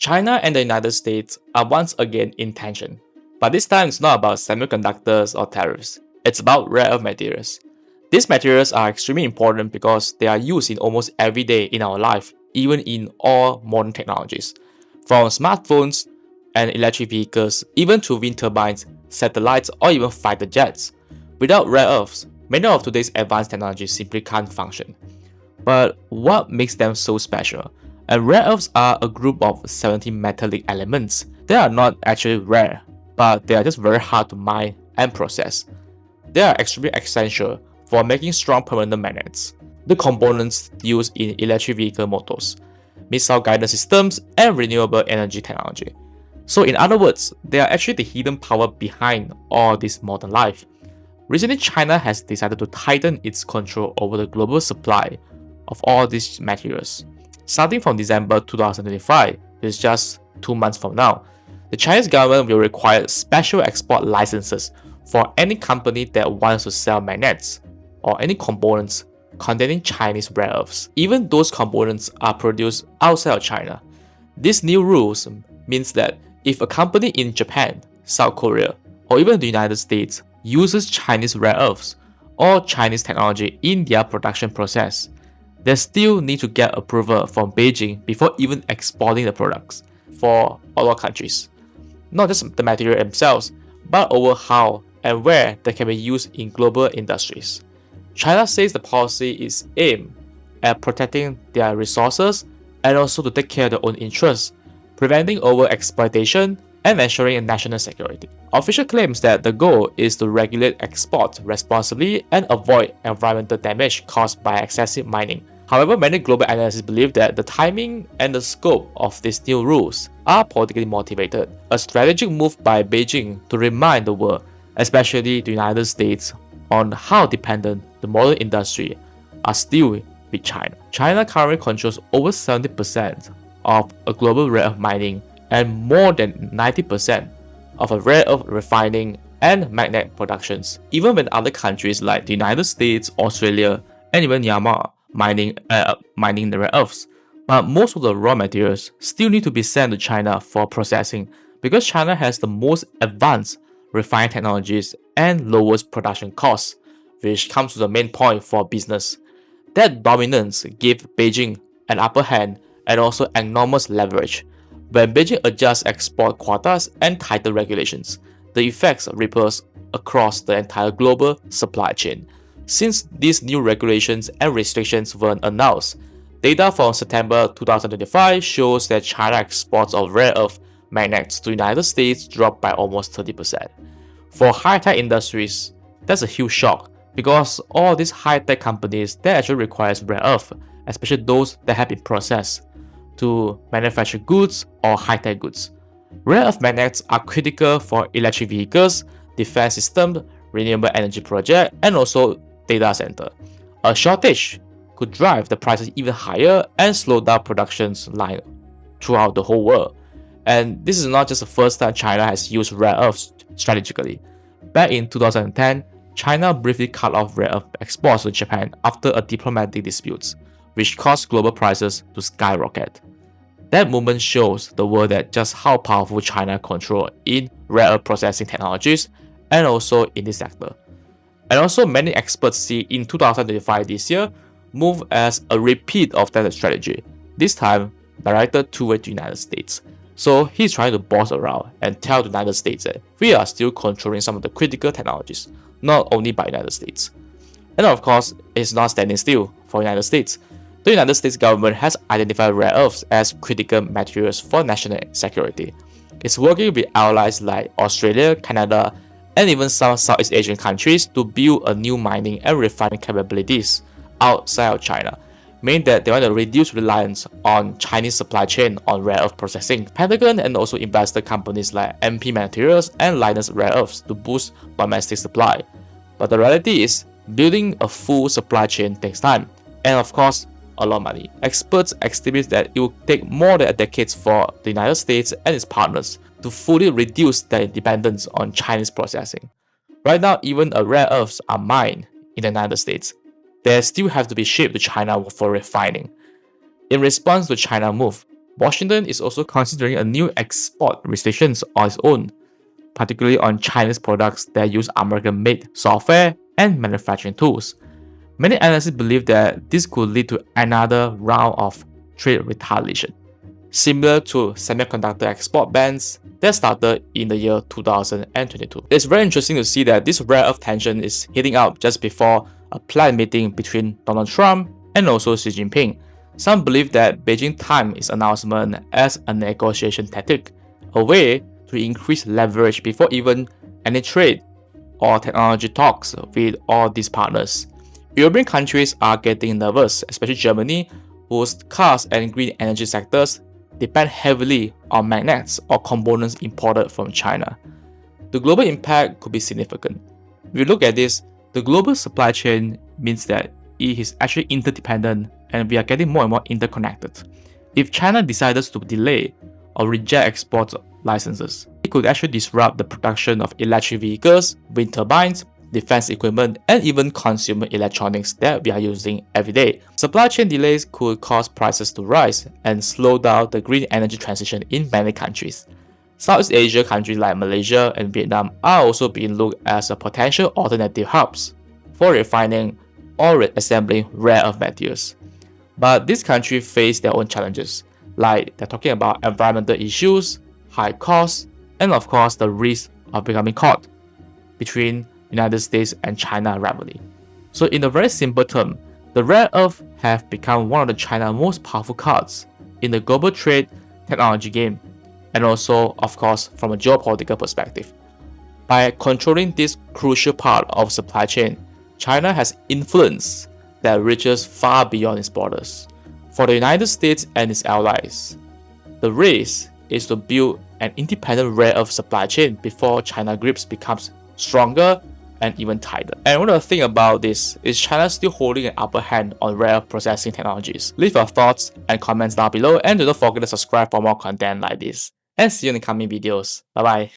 China and the United States are once again in tension, but this time it's not about semiconductors or tariffs, it's about rare earth materials. These materials are extremely important because they are used in almost every day in our life, even in all modern technologies. From smartphones and electric vehicles, even to wind turbines, satellites, or even fighter jets. Without rare earths, many of today's advanced technologies simply can't function. But what makes them so special? And rare earths are a group of 70 metallic elements. They are not actually rare, but they are just very hard to mine and process. They are extremely essential for making strong permanent magnets, the components used in electric vehicle motors, missile guidance systems, and renewable energy technology. So in other words, they are actually the hidden power behind all this modern life. Recently, China has decided to tighten its control over the global supply of all these materials. Starting from December 2025, which is just 2 months from now, the Chinese government will require special export licenses for any company that wants to sell magnets or any components containing Chinese rare earths, even those components are produced outside of China. These new rules means that if a company in Japan, South Korea, or even the United States uses Chinese rare earths or Chinese technology in their production process, they still need to get approval from Beijing before even exporting the products for other countries. Not just the material themselves, but over how and where they can be used in global industries. China says the policy is aimed at protecting their resources and also to take care of their own interests, preventing over-exploitation and ensuring national security. Official claims that the goal is to regulate export responsibly and avoid environmental damage caused by excessive mining. However, many global analysts believe that the timing and the scope of these new rules are politically motivated, a strategic move by Beijing to remind the world, especially the United States, on how dependent the modern industry are still with China. China currently controls over 70% of a global rare earth mining and more than 90% of a rare earth refining and magnet productions, even when other countries like the United States, Australia, and even Myanmar mining the rare earths. But most of the raw materials still need to be sent to China for processing because China has the most advanced refining technologies and lowest production costs, which comes to the main point for business. That dominance gives Beijing an upper hand and also enormous leverage. When Beijing adjusts export quotas and tighter regulations, the effects ripples across the entire global supply chain. Since these new regulations and restrictions weren't announced, data from September 2025 shows that China exports of rare earth magnets to the United States dropped by almost 30%. For high-tech industries, that's a huge shock because all these high-tech companies that actually requires rare earth, especially those that have been processed to manufacture goods or high-tech goods. Rare earth magnets are critical for electric vehicles, defense systems, renewable energy project, and also data center. A shortage could drive the prices even higher and slow down productions line throughout the whole world. And this is not just the first time China has used rare earths strategically. Back in 2010, China briefly cut off rare earth exports to Japan after a diplomatic dispute, which caused global prices to skyrocket. That moment shows the world that just how powerful China controls in rare earth processing technologies and also in this sector. And also many experts see in 2025 this year move as a repeat of that strategy, this time directed toward the United States. So he's trying to boss around and tell the United States that we are still controlling some of the critical technologies, not only by the United States. And of course, it's not standing still for the United States. The United States government has identified rare earths as critical materials for national security. It's working with allies like Australia, Canada, and even some Southeast Asian countries to build a new mining and refining capabilities outside of China, meaning that they want to reduce reliance on Chinese supply chain on rare earth processing. Pentagon and also invested companies like MP Materials and Linus Rare Earths to boost domestic supply. But the reality is, building a full supply chain takes time, and of course, a lot of money. Experts estimate that it will take more than a decade for the United States and its partners to fully reduce their dependence on Chinese processing. Right now, even rare earths are mined in the United States. They still have to be shipped to China for refining. In response to China's move, Washington is also considering a new export restrictions on its own, particularly on Chinese products that use American-made software and manufacturing tools. Many analysts believe that this could lead to another round of trade retaliation, similar to semiconductor export bans that started in the year 2022. It's very interesting to see that this rare earth tension is heating up just before a planned meeting between Donald Trump and also Xi Jinping. Some believe that Beijing timed its announcement as a negotiation tactic, a way to increase leverage before even any trade or technology talks with all these partners. European countries are getting nervous, especially Germany, whose cars and green energy sectors depend heavily on magnets or components imported from China. The global impact could be significant. If you look at this, the global supply chain means that it is actually interdependent and we are getting more and more interconnected. If China decides to delay or reject export licenses, it could actually disrupt the production of electric vehicles, wind turbines, defense equipment, and even consumer electronics that we are using every day. Supply chain delays could cause prices to rise and slow down the green energy transition in many countries. Southeast Asia countries like Malaysia and Vietnam are also being looked as a potential alternative hubs for refining or assembling rare earth materials. But these countries face their own challenges, like they're talking about environmental issues, high costs, and of course the risk of becoming caught between United States and China rivalry. So in a very simple term, the rare earth have become one of the China's most powerful cards in the global trade technology game, and also of course from a geopolitical perspective. By controlling this crucial part of supply chain, China has influence that reaches far beyond its borders. For the United States and its allies, the race is to build an independent rare earth supply chain before China grips becomes stronger and even tighter. And one of the thing about this is China still holding an upper hand on rare earth processing technologies. Leave your thoughts and comments down below, and do not forget to subscribe for more content like this. And see you in the coming videos. Bye bye.